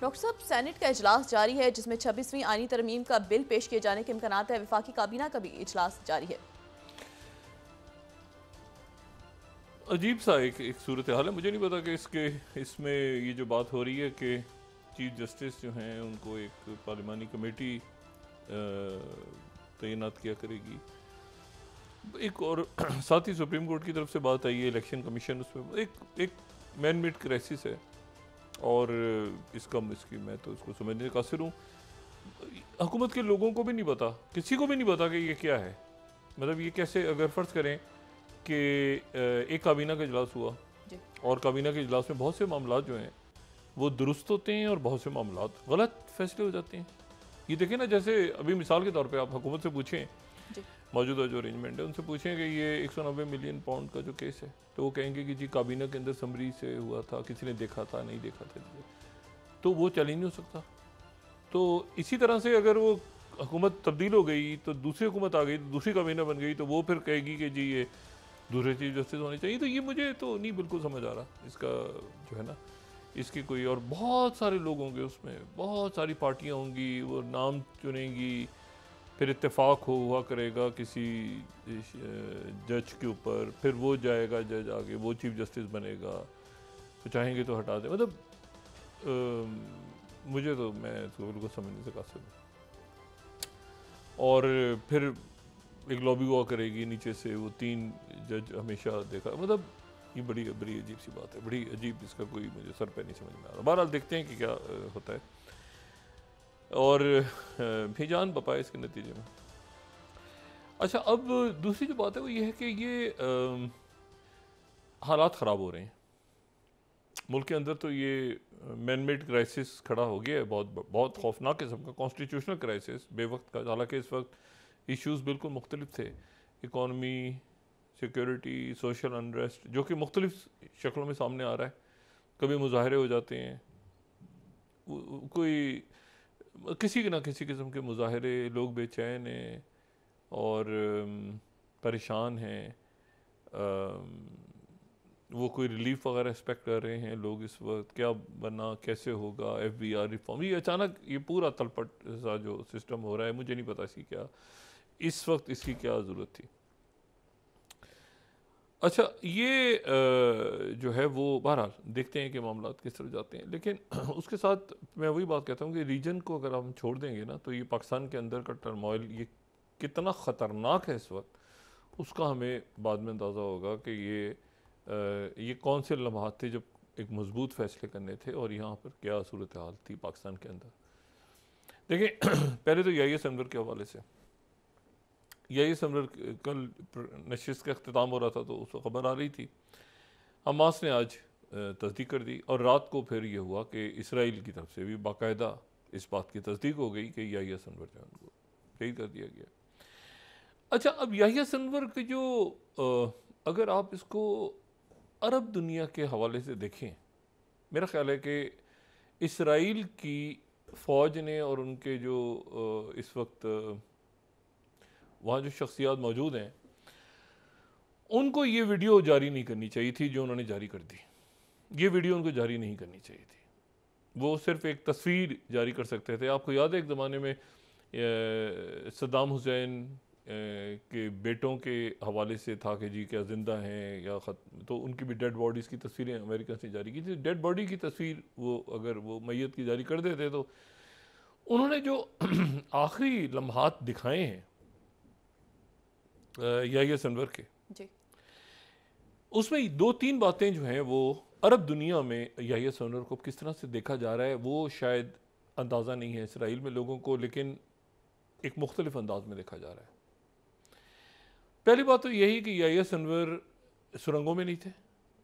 Doctor साहब, senate का इजलास जारी है जिसमें 26वीं आईनी तरमीम का बिल पेश किए जाने के इम्कानात है। वफाकी काबीना का भी इजलास जारी है। अजीब सा एक सूरत हाल है। मुझे नहीं पता कि इसमें ये जो बात हो रही है कि चीफ जस्टिस जो हैं उनको एक पार्लिमानी कमेटी तैनात किया करेगी। एक और साथ ही सुप्रीम कोर्ट की तरफ से बात आई है, इलेक्शन कमीशन, उसमें एक मैन मेड क्राइसिस है और इसकी मैं तो इसको समझने का कासिर हूँ। हुकूमत के लोगों को भी नहीं पता, किसी को भी नहीं पता कि ये क्या है। मतलब ये कैसे, अगर फ़र्ज़ करें कि एक काबीना का इजलास हुआ और काबीना के इजलास में बहुत से मामला जो हैं वो दुरुस्त होते हैं और बहुत से मामला गलत फैसले हो जाते हैं। ये देखें ना, जैसे अभी मिसाल के तौर पे आप हुकूमत से पूछें, मौजूदा जो अरेंजमेंट है उनसे पूछें कि ये 190 मिलियन पाउंड का जो केस है, तो वो कहेंगे कि जी काबीना के अंदर समरी से हुआ था, किसी ने देखा था, नहीं देखा था, तो वो चैलेंज नहीं हो सकता। तो इसी तरह से अगर वो हुकूमत तब्दील हो गई तो दूसरी हुकूमत आ गई, तो दूसरी काबीना बन गई, तो वो फिर कहेगी कि जी ये दूसरे चीफ जस्टिस होनी चाहिए। तो ये मुझे तो नहीं बिल्कुल समझ आ रहा इसका जो है ना, इसकी कोई, और बहुत सारे लोग होंगे उसमें, बहुत सारी पार्टियां होंगी, वो नाम चुनेंगी, फिर इत्तेफाक हुआ करेगा किसी जज के ऊपर, फिर वो जाएगा जज आगे, वो चीफ जस्टिस बनेगा, तो चाहेंगे तो हटा दे। मतलब मुझे तो, मैं इसको बिल्कुल समझने से कासिर हूँ। और फिर एक लॉबी हुआ करेगी नीचे से, वो 3 जज हमेशा देखा। मतलब ये बड़ी बड़ी अजीब सी बात है, बड़ी अजीब, इसका कोई मुझे सर पे नहीं समझ में आ रहा। बहरहाल देखते हैं कि क्या होता है और बेजान बपा इसके नतीजे में। अच्छा, अब दूसरी जो बात है वो ये है कि ये हालात ख़राब हो रहे हैं मुल्क के अंदर। तो ये मैन मेड क्राइसिस खड़ा हो गया है, बहुत बहुत खौफनाक किस्म का कॉन्स्टिट्यूशनल क्राइसिस बेवक्त का। हालांकि इस वक्त इश्यूज़ बिल्कुल मुख्तलिफ थे, इकॉनमी, सिक्योरिटी, सोशल अनरेस्ट, जो कि मुख्तलिफ शक्लों में सामने आ रहा है। कभी मुजाहरे हो जाते हैं, कोई किसी ना किसी किस्म के मुजाहरे, लोग बेचैन हैं और परेशान हैं। वो कोई रिलीफ वगैरह एक्सपेक्ट कर रहे हैं लोग इस वक्त, क्या बना, कैसे होगा FBI रिफॉर्म। ये अचानक ये पूरा तलपट सा जो सिस्टम हो रहा है, मुझे नहीं पता इसकी क्या, इस वक्त इसकी क्या ज़रूरत थी। अच्छा, ये जो है वो बहरहाल देखते हैं कि मामला किस तरह जाते हैं। लेकिन उसके साथ मैं वही बात कहता हूँ कि रीजन को अगर हम छोड़ देंगे ना, तो ये पाकिस्तान के अंदर का टर्मोइल ये कितना ख़तरनाक है इस वक्त, उसका हमें बाद में अंदाज़ा होगा कि ये कौन से लम्हात थे जब एक मजबूत फ़ैसले करने थे और यहाँ पर क्या सूरत हाल थी पाकिस्तान के अंदर। देखिए पहले तो YS अनवर के हवाले से, YS अनवर कल नशिस्त का अख्ताम हो रहा था तो उस खबर आ रही थी, हमास ने आज तस्दीक कर दी और रात को फिर ये हुआ कि इसराइल की तरफ से भी बाकायदा इस बात की तस्दीक हो गई कि YS अनवर जो है उनको शहीद कर दिया गया। अच्छा, अब YS अनवर की जो अगर आप इसको अरब दुनिया के हवाले से देखें, मेरा ख्याल है कि इसराइल की फ़ौज ने और उनके जो इस वक्त वहाँ जो शख्सियात मौजूद हैं, उनको ये वीडियो जारी नहीं करनी चाहिए थी जो उन्होंने जारी कर दी। ये वीडियो उनको जारी नहीं करनी चाहिए थी, वो सिर्फ एक तस्वीर जारी कर सकते थे। आपको याद है एक ज़माने में सद्दाम हुसैन के बेटों के हवाले से था कि जी क्या ज़िंदा हैं या ख़त्म, तो उनकी भी डेड बॉडीज़ की तस्वीरें अमेरिका से जारी की थी। डेड बॉडी की तस्वीर वो अगर वो मैयत की जारी कर देते तो उन्होंने जो आखिरी लम्हात दिखाए हैं YS अनवर के, उसमें 2-3 बातें जो हैं वो अरब दुनिया में YS अनवर को किस तरह से देखा जा रहा है वो शायद अंदाज़ा नहीं है इसराइल में लोगों को, लेकिन एक मुख्तलिफ अंदाज में देखा जा रहा है। पहली बात तो यही कि YS अनवर सुरंगों में नहीं थे,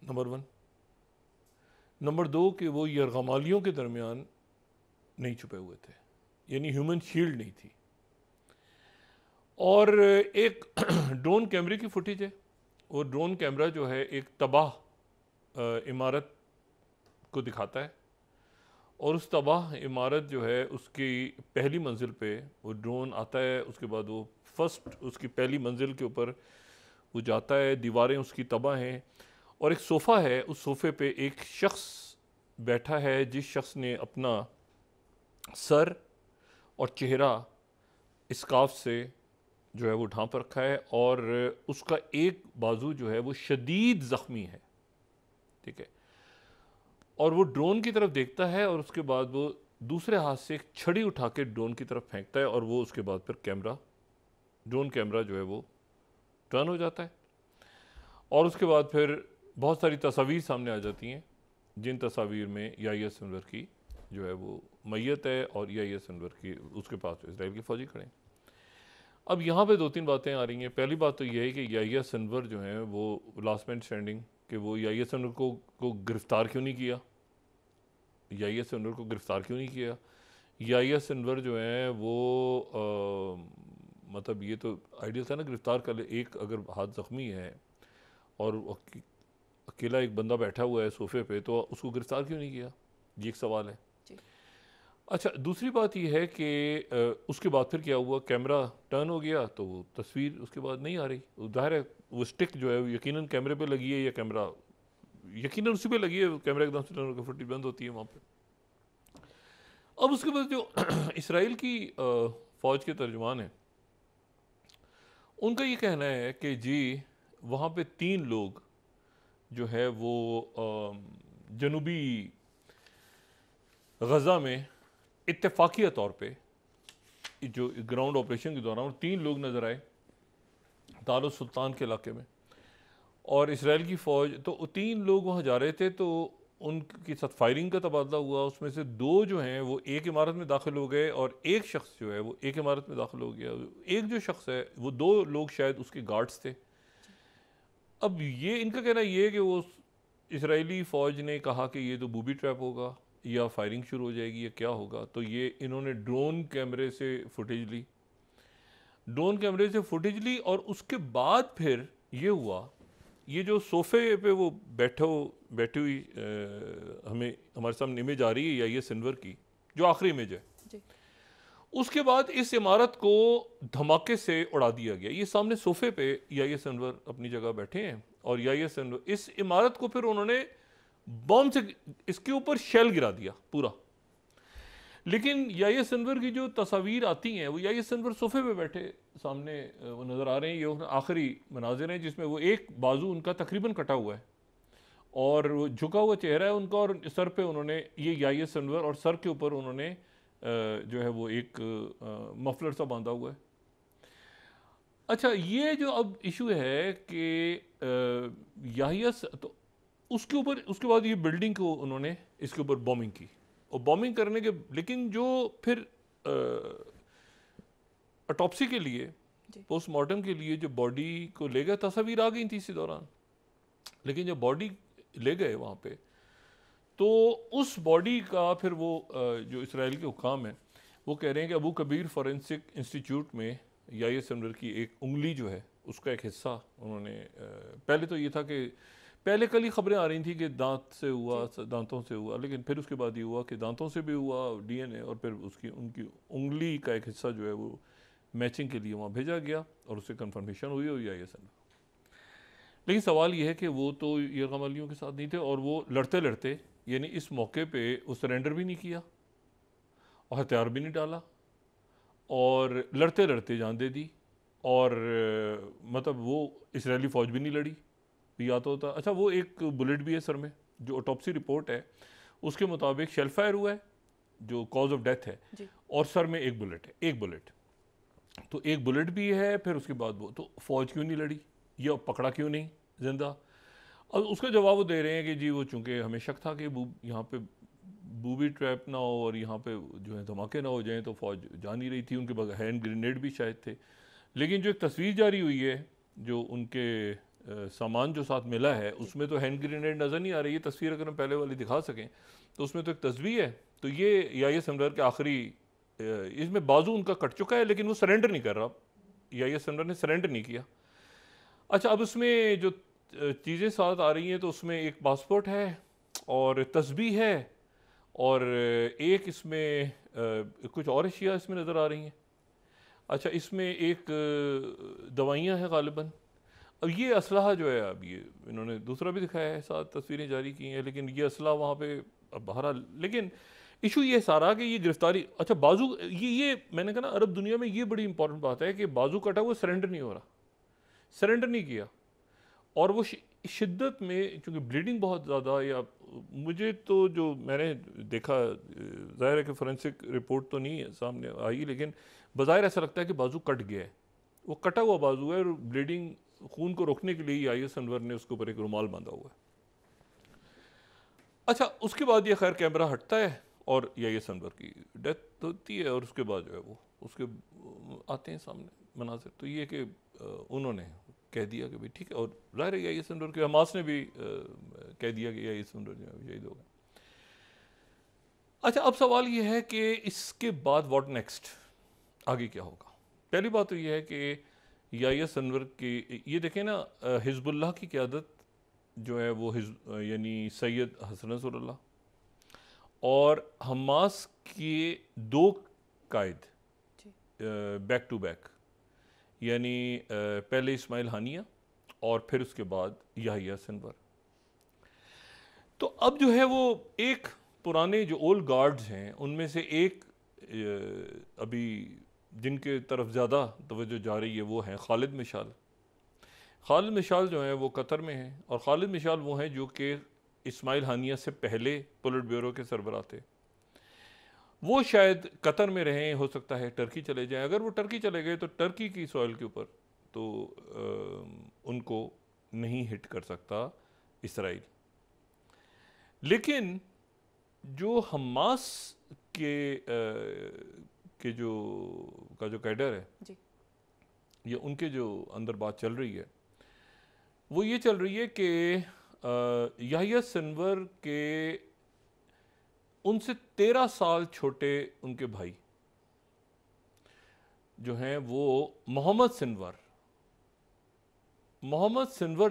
नंबर 1। नंबर 2 कि वो यरगमालियों के दरमियान नहीं छुपे हुए थे, यानी ह्यूमन शील्ड नहीं थी। और एक ड्रोन कैमरे की फुटेज है, वो ड्रोन कैमरा जो है एक तबाह इमारत को दिखाता है और उस तबाह इमारत जो है उसकी पहली मंजिल पे वो ड्रोन आता है। उसके बाद वो फर्स्ट उसकी पहली मंजिल के ऊपर वो जाता है, दीवारें उसकी तबाह हैं और एक सोफ़ा है, उस सोफ़े पे एक शख्स बैठा है जिस शख्स ने अपना सर और चेहरा स्कार्फ से जो है वो ढांप रखा है, और उसका एक बाजू जो है वो शदीद ज़ख्मी है, ठीक है। और वो ड्रोन की तरफ देखता है और उसके बाद वो दूसरे हाथ से एक छड़ी उठा के ड्रोन की तरफ फेंकता है, और वो उसके बाद फिर ड्रोन कैमरा जो है वो टर्न हो जाता है। और उसके बाद फिर बहुत सारी तस्वीर सामने आ जाती हैं, जिन तस्वीर में याहिया सिनवर की जो है वो मैयत है, और याहिया सिनवर की उसके पास इसराइल के फ़ौजी खड़े हैं। अब यहाँ पे दो तीन बातें आ रही हैं। पहली बात तो ये है कि याहिया सिनवर जो है वो लास्ट मैन स्टैंडिंग, कि वो याहिया सिनवर को गिरफ़्तार क्यों नहीं किया, याहिया सिनवर को गिरफ़्तार क्यों नहीं किया। याहिया सिनवर जो है वो मतलब ये तो आइडिया था ना गिरफ़्तार कर ले, एक अगर हाथ ज़ख्मी है और अकेला एक बंदा बैठा हुआ है सोफे पे, तो उसको गिरफ़्तार क्यों नहीं किया, ये एक सवाल है। अच्छा, दूसरी बात ये है कि उसके बाद फिर क्या हुआ, कैमरा टर्न हो गया तो वो तस्वीर उसके बाद नहीं आ रही। ज़ाहिर है वो स्टिक जो है वो यकीनन कैमरे पे लगी है, या कैमरा यकीनन उसी पे लगी है, कैमरा एकदम से टर्न होकर फुटेज बंद होती है वहाँ पे। अब उसके बाद जो इसराइल की फ़ौज के तर्जुमान हैं, उनका ये कहना है कि जी वहाँ पे 3 लोग जो है वो जनूबी गज़ा में इत्तेफाकिया तौर पे जो ग्राउंड ऑपरेशन के दौरान 3 लोग नज़र आए दारुल सुल्तान के इलाके में, और इसराइल की फ़ौज तो 3 लोग वहाँ जा रहे थे, तो उनके साथ फायरिंग का तबादला हुआ। उसमें से 2 जो हैं वो एक इमारत में दाखिल हो गए, और एक शख्स जो है वो एक इमारत में दाखिल हो गया। एक जो शख्स है वो 2 लोग शायद उसके गार्ड्स थे। अब ये इनका कहना ये है कि वो इसराइली फ़ौज ने कहा कि ये तो बूबी ट्रैप होगा, या फायरिंग शुरू हो जाएगी, या क्या होगा। तो ये इन्होंने ड्रोन कैमरे से फुटेज ली, और उसके बाद फिर ये हुआ, ये जो सोफे पे वो बैठी हुई हमारे सामने इमेज आ रही है याहिया सिनवर की, जो आखिरी इमेज है, उसके बाद इस इमारत को धमाके से उड़ा दिया गया। ये सामने सोफे पे याहिया सिनवर अपनी जगह बैठे हैं, और याहिया सिनवर इस इमारत को फिर उन्होंने बम से इसके ऊपर शेल गिरा दिया पूरा। लेकिन याहिया सिनवर की जो तस्वीर आती हैं वो याहिया सिनवर सोफे पे बैठे सामने वो नज़र आ रहे हैं। ये आखिरी मनाजिर हैं जिसमें वो एक बाजू उनका तकरीबन कटा हुआ है, और वो झुका हुआ चेहरा है उनका, और सर पे उन्होंने ये याहिया सिनवर, और सर के ऊपर उन्होंने जो है वो एक मफलर सा बांधा हुआ है। अच्छा, ये जो अब इशू है कि याहिया तो उसके बाद ये बिल्डिंग को उन्होंने इसके ऊपर बॉम्बिंग की, और बॉम्बिंग करने के, लेकिन जो फिर ऑटोप्सी के लिए, पोस्टमार्टम के लिए जो बॉडी को ले गए, तस्वीर आ गई थी इसी दौरान, लेकिन जब बॉडी ले गए वहाँ पे, तो उस बॉडी का फिर वो जो इसराइल के हुकाम हैं वो कह रहे हैं कि अबू कबीर फॉरेंसिक इंस्टीट्यूट में याहिया सिनवर की एक उंगली जो है उसका एक हिस्सा उन्होंने पहले तो ये था कि पहले कल ही खबरें आ रही थी कि दांतों से हुआ, लेकिन फिर उसके बाद ये हुआ कि दांतों से भी हुआ डीएनए, और फिर उनकी उंगली का एक हिस्सा जो है वो मैचिंग के लिए वहाँ भेजा गया, और उससे कंफर्मेशन हुई याहिया सिनवर। लेकिन सवाल ये है कि वो तो यरगम अलियों के साथ नहीं थे, और वो लड़ते लड़ते, यानी इस मौके पे वो सरेंडर भी नहीं किया और हथियार भी नहीं डाला, और लड़ते लड़ते जान दे दी, और मतलब वो इसराइली फ़ौज भी नहीं लड़ी या तो होता। अच्छा, वो एक बुलेट भी है सर में, जो ऑटोप्सी रिपोर्ट है उसके मुताबिक शेल फायर हुआ है जो कॉज ऑफ डेथ है, और सर में एक बुलेट है, तो एक बुलेट भी है। फिर उसके बाद वो तो फ़ौज क्यों नहीं लड़ी, या पकड़ा क्यों नहीं जिंदा। और उसका जवाब वो दे रहे हैं कि जी वो चूँकि हमें शक था कि यहाँ पे बूबी ट्रैप ना हो और यहाँ पे जो है धमाके ना हो जाएं, तो फ़ौज जा नहीं रही थी, उनके पास हैंड ग्रेनेड भी शायद थे। लेकिन जो एक तस्वीर जारी हुई है, जो उनके सामान जो साथ मिला है, उसमें तो हैंड ग्रेनेड नज़र नहीं आ रही है। तस्वीर अगर हम पहले वाली दिखा सकें तो उसमें तो एक तस्वीर है, तो ये याहिया सिनवर के आखिरी, इसमें बाजू उनका कट चुका है, लेकिन वो सरेंडर नहीं कर रहा, याहिया सिनवर ने सरेंडर नहीं किया। अच्छा, अब उसमें जो चीज़ें साथ आ रही हैं, तो उसमें एक पासपोर्ट है और तस्बीह है, और एक इसमें कुछ और अशिया इसमें नज़र आ रही हैं। अच्छा, इसमें एक दवाइयाँ हैं गालिबन। अब ये असलहा जो है, अब ये इन्होंने दूसरा भी दिखाया है, साथ तस्वीरें जारी की हैं, लेकिन ये असलहा वहाँ पे अब बहरहाल, लेकिन इशू ये सारा कि ये गिरफ्तारी, अच्छा बाजू, ये मैंने कहा ना, अरब दुनिया में ये बड़ी इंपॉर्टेंट बात है कि बाजू कटा हुआ सरेंडर नहीं हो रहा, सरेंडर नहीं किया। और वो शिद्दत में, चूँकि ब्लीडिंग बहुत ज़्यादा, या मुझे तो जो मैंने देखा, ज़ाहिर है कि फोरेंसिक रिपोर्ट तो नहीं है सामने आई, लेकिन बज़ाहिर ऐसा लगता है कि बाजू कट गया है, वो कटा हुआ बाजू है, और ब्लीडिंग, खून को रोकने के लिए IS अनवर ने उसके ऊपर एक रुमाल बांधा हुआ है। अच्छा, उसके बाद ये खैर कैमरा हटता है और IS अनवर की डेथ होती है, और उसके बाद जो है वो उसके आते हैं सामने मनाजिर, तो ये कि उन्होंने कह दिया कि भाई ठीक है, और ज़ाहिर है IS अनवर के हमास ने भी कह दिया कि IS अनवर जो है शहीद हो गए। अच्छा, अब सवाल ये है कि इसके बाद व्हाट नेक्स्ट, आगे क्या होगा। पहली बात तो ये है कि IS अनवर की, ये देखें ना, हिजबुल्लाह की क़यादत जो है वो यानी सैयद हसन नसरुल्लाह और हमास के 2 कायद बैक टू बैक, यानी पहले इस्माइल हानिया और फिर उसके बाद याहिया सिनवर। तो अब जो है वो एक पुराने जो ओल्ड गार्ड्स हैं उनमें से एक अभी जिनके तरफ ज़्यादा तवज्जो जा रही है वो हैं खालिद मिशाल। खालिद मिशाल जो हैं वो कतर में हैं, और खालिद मिशाल वो हैं जो कि इस्माइल हानिया से पहले पोलिट ब्यूरो के सरबराह थे। वो शायद कतर में रहें, हो सकता है टर्की चले जाएं। अगर वो टर्की चले गए तो टर्की की सॉइल के ऊपर तो उनको नहीं हिट कर सकता इसराइल। लेकिन जो हमास के जो कैडर है जी, ये उनके जो अंदर बात चल रही है वो ये चल रही है कि याहिया सिनवर के उनसे 13 साल छोटे उनके भाई जो हैं वो मोहम्मद सिनवर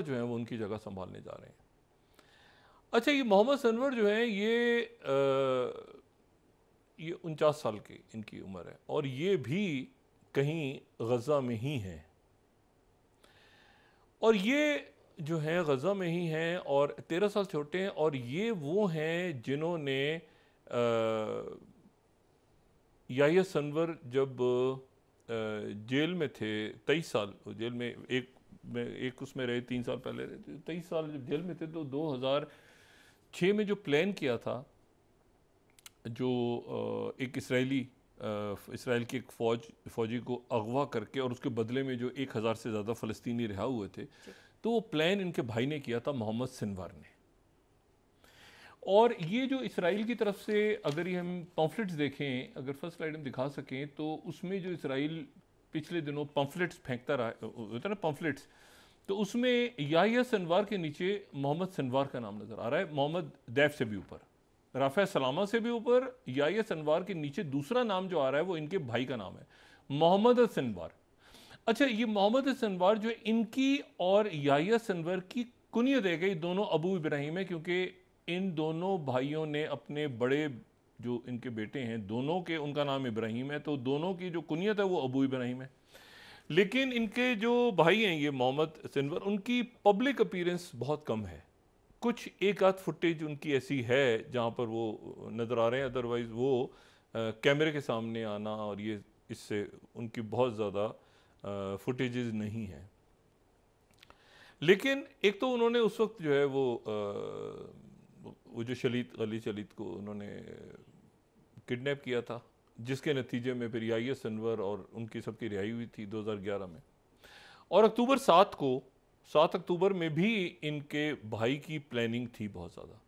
जो हैं वो उनकी जगह संभालने जा रहे हैं। अच्छा, ये मोहम्मद सिनवर जो हैं ये 49 साल की इनकी उम्र है, और ये भी कहीं गज़ा में ही हैं, और ये जो हैं गज़ा में ही हैं और 13 साल छोटे हैं। और ये वो हैं जिन्होंने याहिया सिनवर जब जेल में थे 23 साल जेल में, एक उसमें रहे 3 साल पहले रहे, 23 साल जब जेल में थे तो 2006 में जो प्लान किया था, जो एक इसराइल की एक फ़ौजी को अगवा करके और उसके बदले में जो 1000 से ज़्यादा फ़लस्तीनी रिहा हुए थे, तो वो प्लान इनके भाई ने किया था, मोहम्मद सिनवर ने। और ये जो इसराइल की तरफ से, अगर ये हम पम्फलेट्स देखें, अगर फर्स्ट स्लाइड में दिखा सकें, तो उसमें जो इसराइल पिछले दिनों पम्फलेट्स फेंकता रहा होता है ना, पम्फलेट्स, तो उसमें याहिया सिनवर के नीचे मोहम्मद सिनवर का नाम नज़र आ रहा है, मोहम्मद दैफ से भी ऊपर, राफ़ा सलामा से भी ऊपर। याहिया सिनवर के नीचे दूसरा नाम जो आ रहा है वो इनके भाई का नाम है, मोहम्मद सिनवर। अच्छा, ये मोहम्मद सिनवर जो इनकी और याहिया सिनवर की कुनियत है कि दोनों अबू इब्राहिम है, क्योंकि इन दोनों भाइयों ने अपने बड़े जो इनके बेटे हैं दोनों के, उनका नाम इब्राहिम है, तो दोनों की जो कुनियत है वो अबू इब्राहिम है। लेकिन इनके जो भाई हैं ये मोहम्मद सिनवर, उनकी पब्लिक अपीयरेंस बहुत कम है। कुछ एक आध फुटेज उनकी ऐसी है जहाँ पर वो नज़र आ रहे हैं, अदरवाइज़ वो कैमरे के सामने आना और ये इससे उनकी बहुत ज़्यादा फुटेजेस नहीं हैं। लेकिन एक तो उन्होंने उस वक्त जो है वो जो अली शलीत को उन्होंने किडनैप किया था, जिसके नतीजे में फिर याहिया सिनवर और उनकी सबकी रिहाई हुई थी 2011 में। और अक्टूबर 7 में भी इनके भाई की प्लानिंग थी बहुत ज़्यादा।